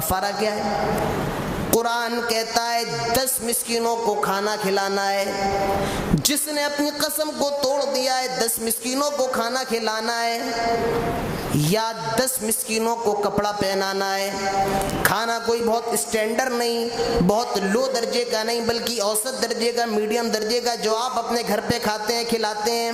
کفارہ کیا ہے؟ قرآن کہتا ہے 10 مسکینوں کو کھانا کھلانا ہے. جس نے اپنی قسم کو توڑ دیا ہے 10 مسکینوں کو کھانا کھلانا ہے یا 10 مسکینوں کو کپڑا پہنانا ہے. کھانا کوئی بہت اسٹینڈرڈ نہیں، بہت لو درجے کا نہیں، بلکہ اوسط درجے کا، میڈیم درجے کا، جو آپ اپنے گھر پہ کھاتے ہیں کھلاتے ہیں.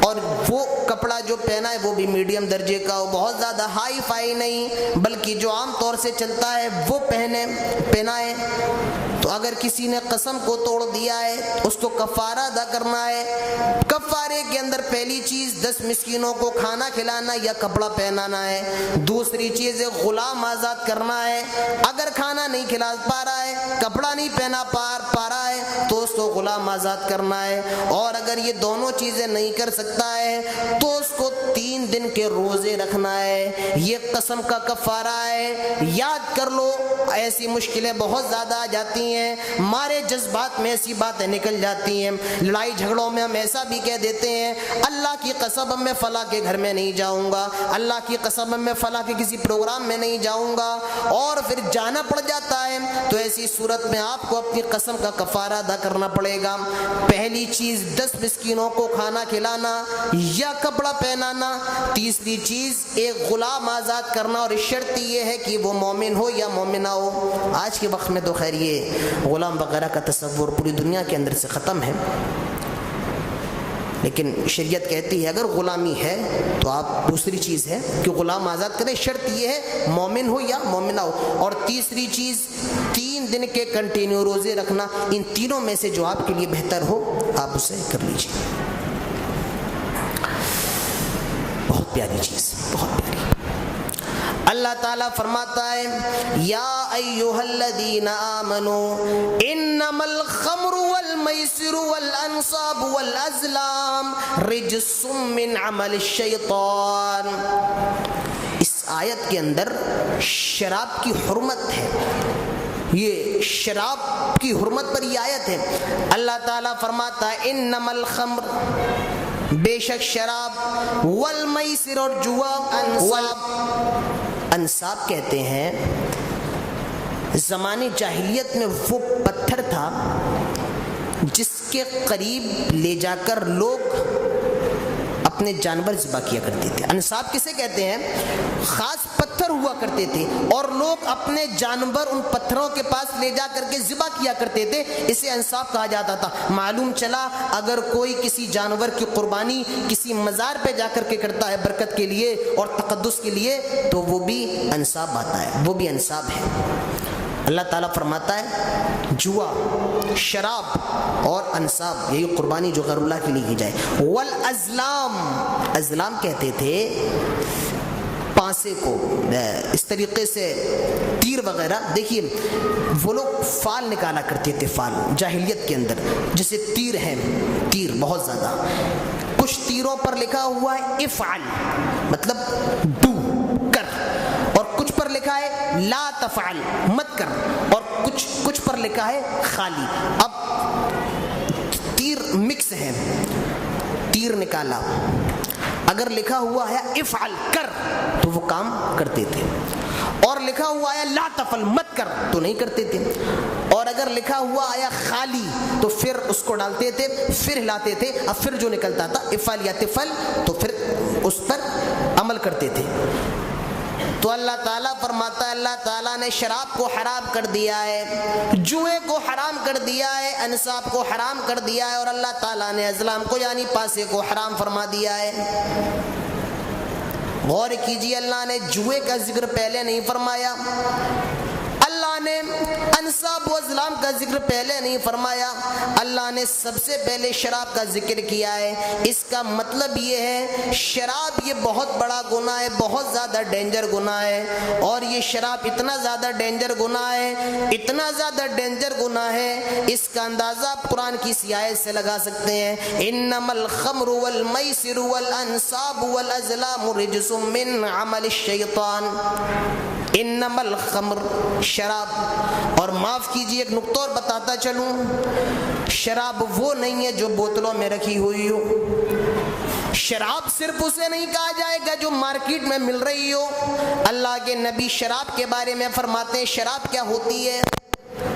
اور وہ کپڑا جو پہنا ہے وہ بھی میڈیم درجے کا ہو، بہت زیادہ ہائی فائی نہیں، بلکہ جو عام طور سے چلتا ہے وہ پہنائے. تو اگر کسی نے قسم کو توڑ دیا ہے اس کو کفارہ ادا کرنا ہے. کفارے کے اندر پہلی چیز 10 مسکینوں کو کھانا کھلانا یا کپڑا پہنانا ہے. دوسری چیز ہے غلام آزاد کرنا ہے. اگر کھانا نہیں کھلا پا رہا ہے، کپڑا نہیں پہنا پا رہا ہے تو اس کو غلام آزاد کرنا ہے. اور اگر یہ دونوں چیزیں نہیں کر سکتا ہے تو اس کو 3 دن کے روزے رکھنا ہے. یہ قسم کا کفارہ ہے. یاد کر لو، ایسی مشکلیں بہت زیادہ آ جاتی ہیں، ہمارے جذبات میں ایسی باتیں نکل جاتی ہیں. لڑائی جھگڑوں میں ہم ایسا بھی کہہ دیتے ہیں اللہ کی قسم میں فلاں کے گھر میں نہیں جاؤں گا، اللہ کی قسم میں فلاں کے کسی پروگرام میں نہیں جاؤں گا، اور پھر جانا پڑ جاتا ہے. تو ایسی صورت میں آپ کو اپنی قسم کا کفارہ ادا کرنا پڑے گا. پہلی چیز 10 مسکینوں کو کھانا کھلانا یا کپڑا پہنانا. تیسری چیز ایک غلام آزاد کرنا، اور شرط یہ ہے کہ وہ مومن ہو یا مومنہ ہو. آج کے وقت میں تو خیر یہ غلام وغیرہ کا تصور پوری دنیا کے اندر سے ختم ہے، لیکن شریعت کہتی ہے اگر غلامی ہے تو آپ دوسری چیز ہے کہ غلام آزاد کریں. شرط یہ ہے مومن ہو یا مومنہ ہو. اور تیسری چیز 3 دن کے کنٹینیو روزے رکھنا. ان تینوں میں سے جو آپ کے لیے بہتر ہو آپ اسے کر لیجیے. بہت پیاری چیز، بہت پیاری. اللہ تعالیٰ فرماتا ہے یا ایھا الذین آمنوا انما الخمر والمیسر والانصاب والازلام رجس من عمل الشیطان. اس آیت کے اندر شراب کی حرمت ہے. یہ شراب کی حرمت پر یہ آیت ہے. اللہ تعالیٰ فرماتا ہے انما الخمر، بے شک شراب، والمیسر اور جوا، انصاب کہتے ہیں زمانے جاہلیت میں وہ پتھر تھا جس کے قریب لے جا کر لوگ اپنے جانور ذبح کیا کرتے تھے. انصاب کسے کہتے ہیں؟ خاص پتھر ہوا کرتے تھے اور لوگ اپنے جانور ان پتھروں کے پاس لے جا کر کے ذبح کیا کرتے تھے. اسے انصاب کہا جاتا تھا. معلوم چلا اگر کوئی کسی جانور کی قربانی کسی مزار پہ جا کر کے کرتا ہے برکت کے لیے اور تقدس کے لیے تو وہ بھی انصاب آتا ہے، وہ بھی انصاب ہے. اللہ تعالیٰ فرماتا ہے جوا، شراب اور انصاب، یہی قربانی جو غیر اللہ کے لیے کی جائے. والازلام، ازلام کہتے تھے پانسے کو. اس طریقے سے تیر وغیرہ، دیکھیے وہ لوگ فال نکالا کرتے تھے، فال جاہلیت کے اندر جیسے تیر ہیں، تیر بہت زیادہ. کچھ تیروں پر لکھا ہوا ہے افعل، مطلب ڈو، کر، اور کچھ پر لکھا ہے لا تفعل، مت کر، اور کچھ پر لکھا ہے خالی. اب تیر مکس ہے، تیر نکالا، اگر لکھا ہوا ہے افعل، کر، تو وہ کام کرتے تھے، اور لکھا ہوا ہے لا تفعل، مت کر، تو نہیں کرتے تھے. اور اگر لکھا ہوا آیا خالی تو پھر اس کو ڈالتے تھے، پھر ہلاتے تھے، اب پھر جو نکلتا تھا افعل یا تفعل تو پھر اس پر عمل کرتے تھے. تو اللہ تعالیٰ فرماتا ہے اللہ تعالیٰ نے شراب کو حرام کر دیا ہے، جوئے کو حرام کر دیا ہے، انصاب کو حرام کر دیا ہے، اور اللہ تعالیٰ نے ازلام کو یعنی پاسے کو حرام فرما دیا ہے. غور کیجیے، اللہ نے جوئے کا ذکر پہلے نہیں فرمایا، اللہ نے انصاب و ازلام کا ذکر پہلے نہیں فرمایا، اللہ نے سب سے پہلے شراب کا ذکر کیا ہے. اس کا مطلب یہ ہے شراب یہ بہت بڑا گناہ ہے، بہت زیادہ ڈینجر گناہ ہے. اور یہ شراب اتنا زیادہ ڈینجر گناہ ہے، اتنا زیادہ ڈینجر گناہ ہے، اس کا اندازہ آپ قرآن کی اسی آیت سے لگا سکتے ہیں. انما الخمر والمیسر والانصاب والازلام رجس من عمل الشیطان. انما الخمر، شراب. اور معاف کیجیے ایک نقطہ اور بتاتا چلوں، شراب وہ نہیں ہے جو بوتلوں میں رکھی ہوئی ہو، شراب صرف اسے نہیں کہا جائے گا جو مارکیٹ میں مل رہی ہو. اللہ کے نبی شراب کے بارے میں فرماتے ہیں شراب کیا ہوتی ہے؟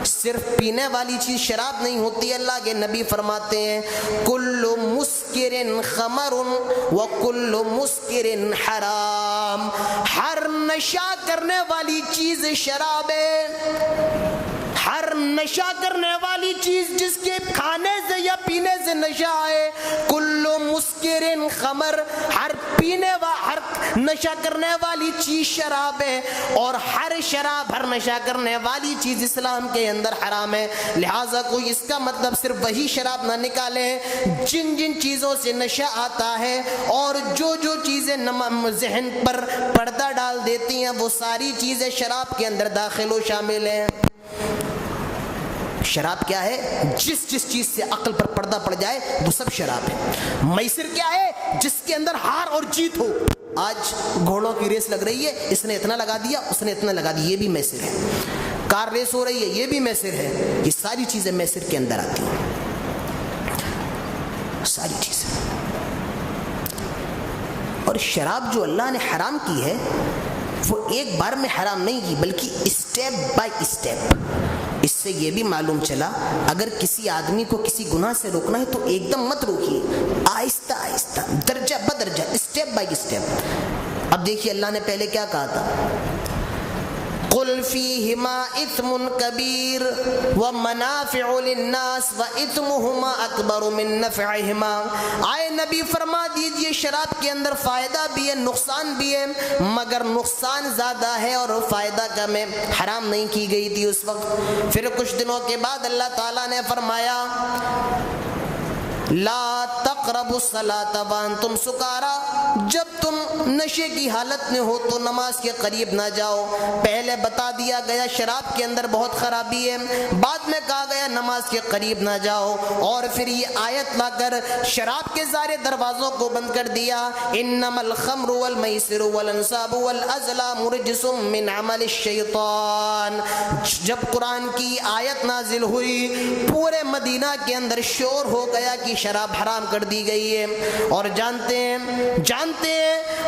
صرف پینے والی چیز شراب نہیں ہوتی. اللہ کے نبی فرماتے ہیں کل مسکر خمر وکل مسکر حرام. ہر نشہ کرنے والی چیز شراب ہے. ہر نشہ کرنے والی چیز جس کے کھانے سے یا پینے سے نشہ آئے. کل مسکر خمر, ہر نشہ کرنے والی چیز شراب ہے, اور ہر شراب, ہر نشہ کرنے والی چیز اسلام کے اندر حرام ہے. لہٰذا کوئی اس کا مطلب صرف وہی شراب نہ نکالے جن جن چیزوں سے نشہ آتا ہے, اور جو جو چیزیں ذہن پر پردہ ڈال دیتی ہیں وہ ساری چیزیں شراب کے اندر داخل و شامل ہیں. شراب کیا ہے؟ جس جس چیز سے عقل پر پردہ پڑ جائے وہ سب شراب ہے. میسر کیا ہے؟ جس کے اندر ہار اور جیت ہو. آج گھوڑوں کی ریس لگ رہی ہے, اس نے اتنا لگا دیا, اس نے اتنا لگا دیا, یہ بھی میسر ہے. کار ریس ہو رہی ہے, یہ بھی میسر ہے. یہ ساری چیزیں میسر کے اندر آتی ہیں, ساری چیزیں. اور شراب جو اللہ نے حرام کی ہے وہ ایک بار میں حرام نہیں کی بلکہ اسٹیپ بائی اسٹیپ. اس سے یہ بھی معلوم چلا اگر کسی آدمی کو کسی گناہ سے روکنا ہے تو ایک دم مت روکیے, آہستہ آہستہ, درجہ بدرجہ, اسٹیپ بائی اسٹیپ. اب دیکھیے اللہ نے پہلے کیا کہا تھا, قل فیہما اثم کبیر ومنافع للناس واثمہما اکبر من نفعہما. آئے نبی فرما دیجئے شراب کے اندر فائدہ بھی ہے نقصان بھی ہے, مگر نقصان زیادہ ہے اور فائدہ کم ہے. حرام نہیں کی گئی تھی اس وقت. پھر کچھ دنوں کے بعد اللہ تعالیٰ نے فرمایا لا تقربوا الصلاۃ وانتم سکارا, جب تم نشے کی حالت میں ہو تو نماز کے قریب نہ جاؤ. پہلے بتا دیا گیا شراب کے اندر بہت خرابی ہے, بعد میں کہا گیا نماز کے قریب نہ جاؤ, اور پھر یہ آیت لا کر شراب کے سارے دروازوں کو بند کر دیا. انما الخمر والمیسر والانصاب والازلام رجس من عمل الشیطان. جب قرآن کی آیت نازل ہوئی پورے مدینہ کے اندر شور ہو گیا کہ شراب حرام کر دی گئی ہے. اور جانتے ہیں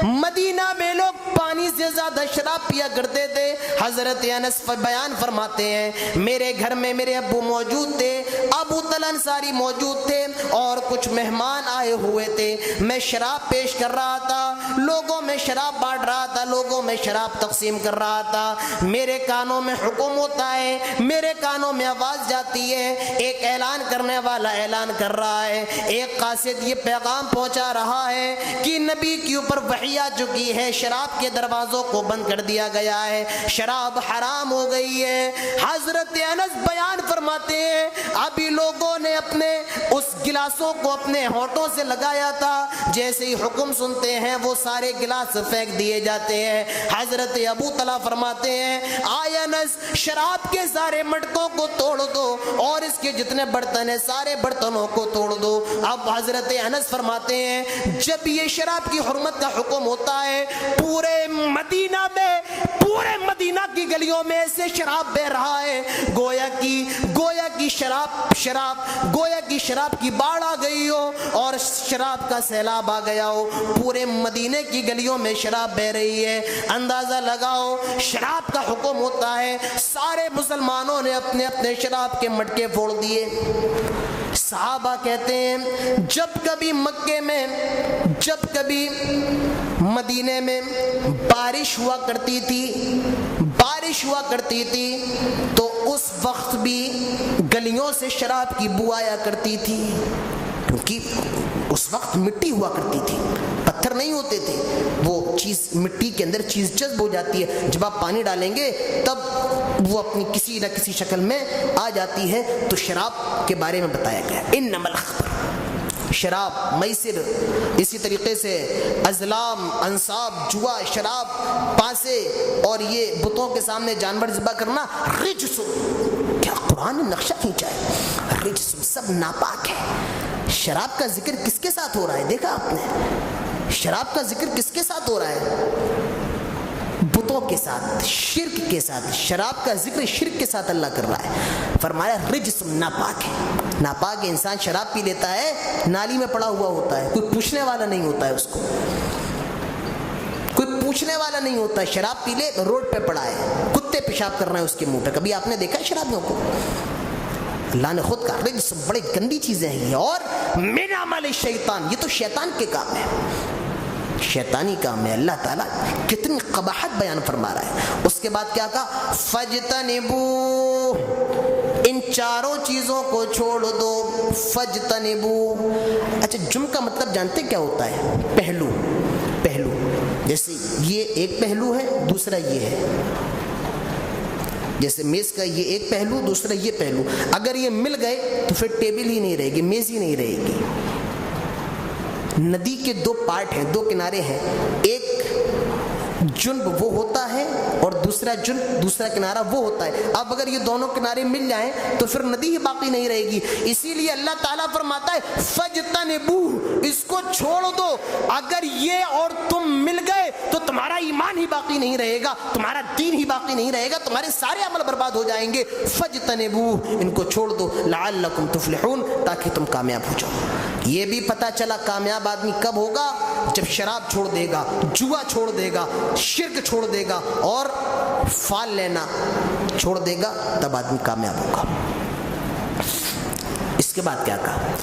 مدینہ میں لوگ پانی سے زیادہ شراب پیا کرتے تھے. حضرت انس بیان فرماتے ہیں میرے گھر میں میرے ابو موجود تھے, ابو طلحہ انصاری موجود تھے, اور کچھ مہمان آئے ہوئے تھے. میں شراب پیش کر رہا تھا, لوگوں میں شراب بانٹ رہا تھا, لوگوں میں شراب تقسیم کر رہا تھا. میرے کانوں میں حکم ہوتا ہے, میرے کانوں میں آواز جاتی ہے, ایک اعلان کرنے والا اعلان کر رہا ہے, ایک قاصد یہ پیغام پہنچا رہا ہے کہ نبی کے اوپر وحی آ چکی ہے, شراب کے دروازوں کو بند کر دیا گیا ہے, شراب حرام ہو گئی ہے. حضرت انس بیان فرماتے ہیں ابھی لوگوں نے اپنے اس گلاسوں کو اپنے ہونٹوں سے لگایا تھا, جیسے ہی حکم سنتے ہیں وہ سارے گلاس پھینک دیے جاتے ہیں. حضرت ابو طلحہ فرماتے ہیں آیا انس شراب کے سارے مٹکوں کو توڑ دو اور اس کے جتنے برتن ہیں سارے برتنوں کو توڑ دو. اب حضرت انس فرماتے ہیں جب یہ شراب کی حرمت کا حکم ہوتا ہے پورے مدینہ کی گلیوں میں سے شراب بہ رہا ہے, گویا کی شراب کی باڑھ آ گئی ہو اور شراب کا سیلاب آ گیا ہو. پورے مدینے کی گلیوں میں شراب بہ رہی ہے. اندازہ لگاؤ شراب کا حکم ہوتا ہے, سارے مسلمانوں نے اپنے اپنے شراب کے مٹکے پھوڑ دیے. صحابہ کہتے ہیں جب کبھی مکے میں, جب کبھی مدینے میں بارش ہوا کرتی تھی تو اس وقت بھی گلیوں سے شراب کی بو آیا کرتی تھی, کیونکہ اس وقت مٹی ہوا کرتی تھی, پتھر نہیں ہوتے تھے. وہ چیز مٹی کے اندر چیز جذب ہو جاتی ہے, جب آپ پانی ڈالیں گے تب وہ اپنی کسی نہ کسی شکل میں آ جاتی ہے. تو شراب کے بارے میں بتایا گیا انما الخمر, شراب, میسر, اسی طریقے سے ازلام, انصاب, جوا, شراب, پاسے اور یہ بتوں کے سامنے جانور ذبح کرنا رجس. کیا قرآن نے نقشہ کھینچا ہے, رجس, سب ناپاک ہے. شراب کا ذکر کس کے ساتھ ہو رہا ہے, دیکھا آپ نے شراب کا ذکر کس کے ساتھ ہو رہا ہے, بتوں کے ساتھ, شرک کے ساتھ. شراب کا ذکر شرک کے ساتھ اللہ کر رہا ہے. فرمایا رجس, ناپاک ہے. ناپاک انسان شراب پی لیتا ہے، نالی میں پڑا ہوا ہوتا ہے، کوئی پوچھنے والا نہیں ہوتا ہے، اس کو کوئی پوچھنے والا نہیں ہوتا ہے، شراب پی لے روڈ پہ پڑا ہے، کتے پیشاب کر رہے ہیں اس کے منہ پہ. کبھی آپ نے دیکھا ہے شرابیوں کو؟ اللہ نے خود کہا یہ سب بڑی گندی چیزیں ہیں. اور من عمل شیطان، یہ تو شیطان کے کام ہے، شیطانی کام ہے. اللہ تعالیٰ کتنی قباحت بیان فرما رہا ہے. اس کے بعد کیا کہا؟ فجتنبو، ان چاروں چیزوں کو چھوڑ دو. فجتنبو، اچھا جم کا مطلب جانتے کیا ہوتا ہے؟ پہلو. پہلو جیسے یہ ایک پہلو ہے، دوسرا یہ ہے. جیسے میز کا یہ ایک پہلو، دوسرا یہ پہلو. اگر یہ مل گئے تو پھر ٹیبل ہی نہیں رہے گی، میز ہی نہیں رہے گی. ندی کے دو پارٹ ہیں، دو کنارے ہیں. ایک جنب وہ ہوتا ہے اور دوسرا جنب، دوسرا کنارہ وہ ہوتا ہے. اب اگر یہ دونوں کنارے مل جائیں تو پھر ندی ہی باقی نہیں رہے گی. اسی لیے اللہ تعالیٰ فرماتا ہے فجتنبو، اس کو چھوڑ دو. اگر یہ اور تم مل گئے تو تمہارا ایمان ہی باقی نہیں رہے گا، تمہارا دین ہی باقی نہیں رہے گا، تمہارے سارے عمل برباد ہو جائیں گے. فجتنبو، ان کو چھوڑ دو. لعلکم تفلحون، تاکہ تم کامیاب ہو جاؤ. یہ بھی پتہ چلا کامیاب آدمی کب ہوگا؟ جب شراب چھوڑ دے گا، جوا چھوڑ دے گا، شرک چھوڑ دے گا اور فال لینا چھوڑ دے گا، تب آدمی کامیاب ہوگا. اس کے بعد کیا کہا؟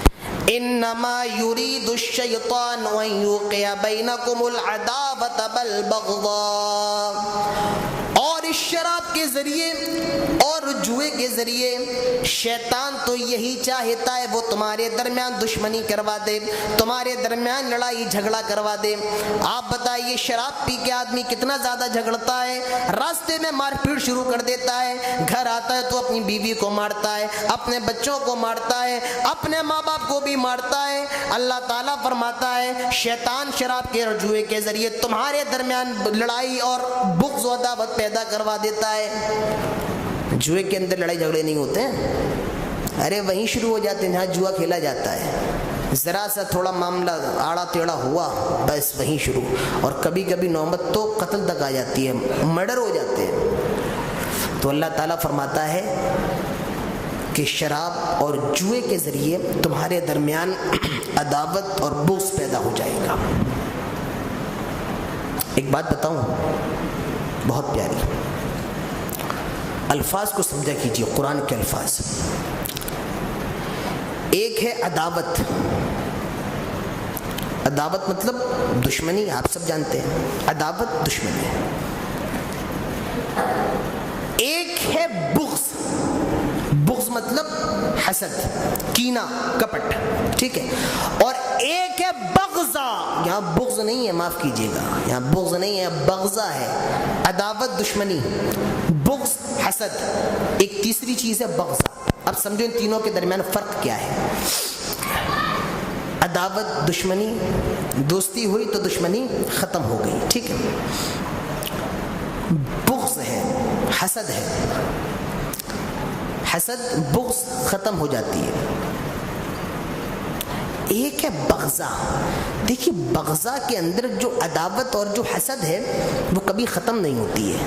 انما یرید الشیطان ان یوقع بینکم العداوۃ والبغضاء. اور اس شراب کے ذریعے اور جوئے کے ذریعے شیطان تو یہی چاہتا ہے وہ تمہارے درمیان دشمنی کروا دے، تمہارے درمیان لڑائی جھگڑا کروا دے. آپ بتائیے شراب پی کے آدمی کتنا زیادہ جھگڑتا ہے، راستے میں مار پیٹ شروع کر دیتا ہے، گھر آتا ہے تو اپنی بیوی کو مارتا ہے، اپنے بچوں کو مارتا ہے، اپنے ماں باپ کو بھی مارتا ہے. اللہ تعالیٰ فرماتا ہے شیطان شراب کے اور جوئے کے ذریعے تمہارے درمیان لڑائی اور بغض و عداوت پیدا کروا دیتا ہے. جوئے کے اندر لڑائی جھگڑے نہیں ہوتے ہیں، ارے وہیں شروع ہو جاتے ہیں جہاں جوا کھیلا جاتا ہے. ذرا سا تھوڑا معاملہ آڑا ٹیڑھا ہوا بس وہیں شروع. اور کبھی کبھی نوبت تو قتل تک آ جاتی ہے، مرڈر ہو جاتے ہیں. تو اللہ تعالیٰ فرماتا ہے کہ شراب اور جوئے کے ذریعے تمہارے درمیان عداوت اور بغض پیدا ہو جائے گا. ایک بات بتاؤں بہت پیاری، الفاظ کو سمجھا کیجیے، قرآن کے الفاظ. ایک ہے عداوت. عداوت مطلب دشمنی، آپ سب جانتے ہیں عداوت دشمنی. ایک ہے بغض. بغض مطلب حسد، کینہ، کپٹ، ٹھیک ہے. اور ایک ہے بغضا. یہاں بغض نہیں ہے، معاف کیجیے گا، یہاں بغض نہیں ہے، بغضا ہے. عداوت دشمنی، بغض حسد. ایک تیسری چیز ہے بغضا. اب سمجھو ان تینوں کے درمیان فرق کیا ہے. عداوت دشمنی، دوستی ہوئی تو دشمنی ختم ہو گئی، ٹھیک ہے. بغض ہے، حسد ہے، حسد بغض ختم ہو جاتی ہے. ایک ہے بغضا. دیکھیے بغضا کے اندر جو عداوت اور جو حسد ہے وہ کبھی ختم نہیں ہوتی ہے.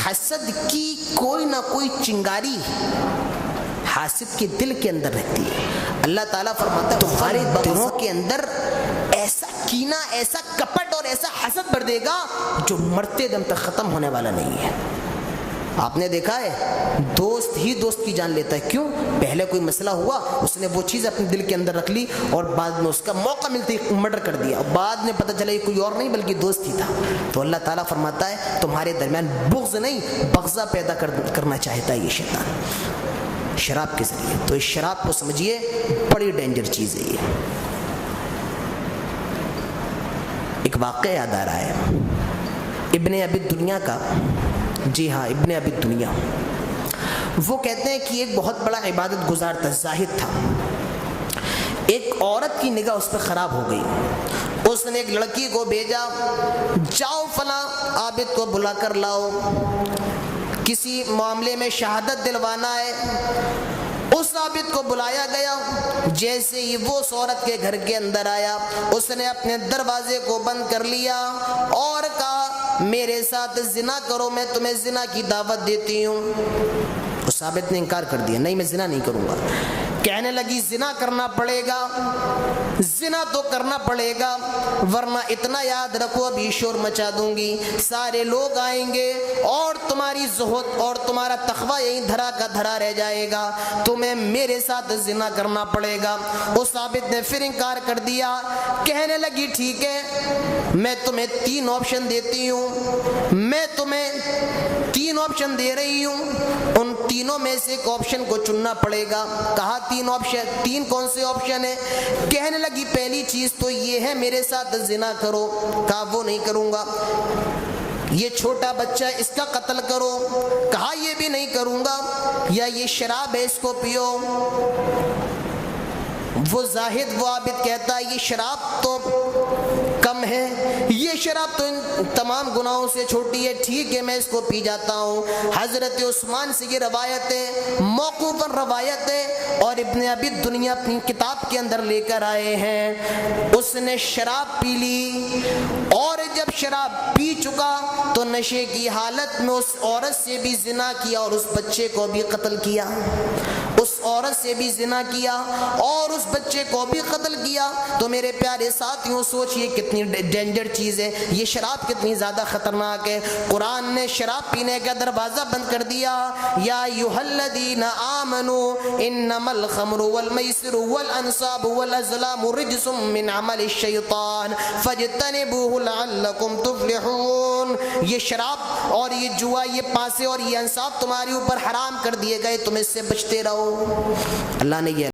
حسد کی کوئی نہ کوئی چنگاری حاسد کے دل کے اندر رہتی ہے. اللہ تعالیٰ فرماتا ہے تمہارے دلوں کے اندر ایسا کینہ، ایسا کپٹ اور ایسا حسد بھر دے گا جو مرتے دم تک ختم ہونے والا نہیں ہے. آپ نے دیکھا ہے دوست ہی دوست کی جان لیتا ہے. کیوں؟ پہلے کوئی مسئلہ ہوا، اس نے وہ چیز اپنے دل کے اندر رکھ لی اور بعد میں اس کا موقع ملتے ہی مرڈر کر دیا، اور بعد میں پتہ چلا یہ کوئی اور نہیں بلکہ دوست ہی تھا. تو اللہ تعالیٰ فرماتا ہے تمہارے درمیان بغض نہیں بغضا پیدا کرنا چاہتا ہے یہ شیطان شراب کے ذریعے. تو اس شراب کو سمجھیے بڑی ڈینجر چیز ہے. یہ ایک واقعہ یاد آ رہا ہے ابن ابی دنیا کا. جی ہاں، ابن ابی دنیا. وہ کہتے ہیں کہ ایک بہت بڑا عبادت گزار تھا، زاہد تھا. ایک عورت کی نگاہ اس پہ خراب ہو گئی. اس نے ایک لڑکی کو بھیجا، جاؤ فلاں عابد کو بلا کر لاؤ، کسی معاملے میں شہادت دلوانا ہے. اس عابد کو بلایا گیا. جیسے ہی وہ اس عورت کے گھر کے اندر آیا، اس نے اپنے دروازے کو بند کر لیا اور کہا میرے ساتھ زنا کرو، میں تمہیں زنا کی دعوت دیتی ہوں. اس عابد نے انکار کر دیا، نہیں میں زنا نہیں کروں گا. کہنے لگی زنا کرنا پڑے گا، زنا تو کرنا پڑے گا، ورنہ اتنا یاد رکھو ابھی شور مچا دوں گی، سارے لوگ آئیں گے اور تمہاری زہد اور تمہارا تقوی یہیں دھرا کا دھرا رہ جائے گا، تمہیں میرے ساتھ زنا کرنا پڑے گا۔ اس عابد نے پھر انکار کر دیا، کہنے لگی ٹھیک ہے میں تمہیں 3 آپشن دیتی ہوں، میں تمہیں 3 آپشن دے رہی ہوں، ان تینوں میں سے ایک آپشن کو چننا پڑے گا۔ کہا 3 آپشن، 3 کون سے آپشن ہیں؟ کہنے لگی پہلی چیز تو یہ ہے میرے ساتھ زنا کرو، کہا وہ نہیں کروں گا۔ یہ چھوٹا بچہ اس کا قتل کرو، کہا یہ بھی نہیں کروں گا۔ یا یہ شراب ہے اس کو پیو۔ وہ زاہد، وہ عابد کہتا ہے یہ شراب تو کم ہے، یہ شراب تو ان تمام گناہوں سے چھوٹی ہے، ٹھیک ہے میں اس کو پی جاتا ہوں۔ حضرت عثمان سے یہ روایت ہے، موقوفاً روایت ہے، اور ابن ابی دنیا اپنی کتاب کے اندر لے کر آئے ہیں۔ اس نے شراب پی لی، اور جب شراب پی چکا تو نشے کی حالت میں اس عورت سے بھی زنا کیا اور اس بچے کو بھی قتل کیا، اس عورت سے بھی زنا کیا اور اس بچے کو بھی قتل کیا۔ تو میرے پیارے ساتھیوں سوچئے کتنی ڈینجر چیز ہے یہ شراب، کتنی زیادہ خطرناک ہے۔ قرآن نے شراب پینے کا دروازہ بند کر دیا، یا ایھا الذین آمنوا انما الخمر والمیسر والانصاب والازلام رجس من عمل الشیطان فاجتنبوہ لعلکم تفلحون۔ یہ شراب اور یہ جوا، یہ پانسے اور یہ انصاب تمہارے اوپر حرام کر دیے گئے، تم اس سے بچتے رہو۔ اللہ نے یہ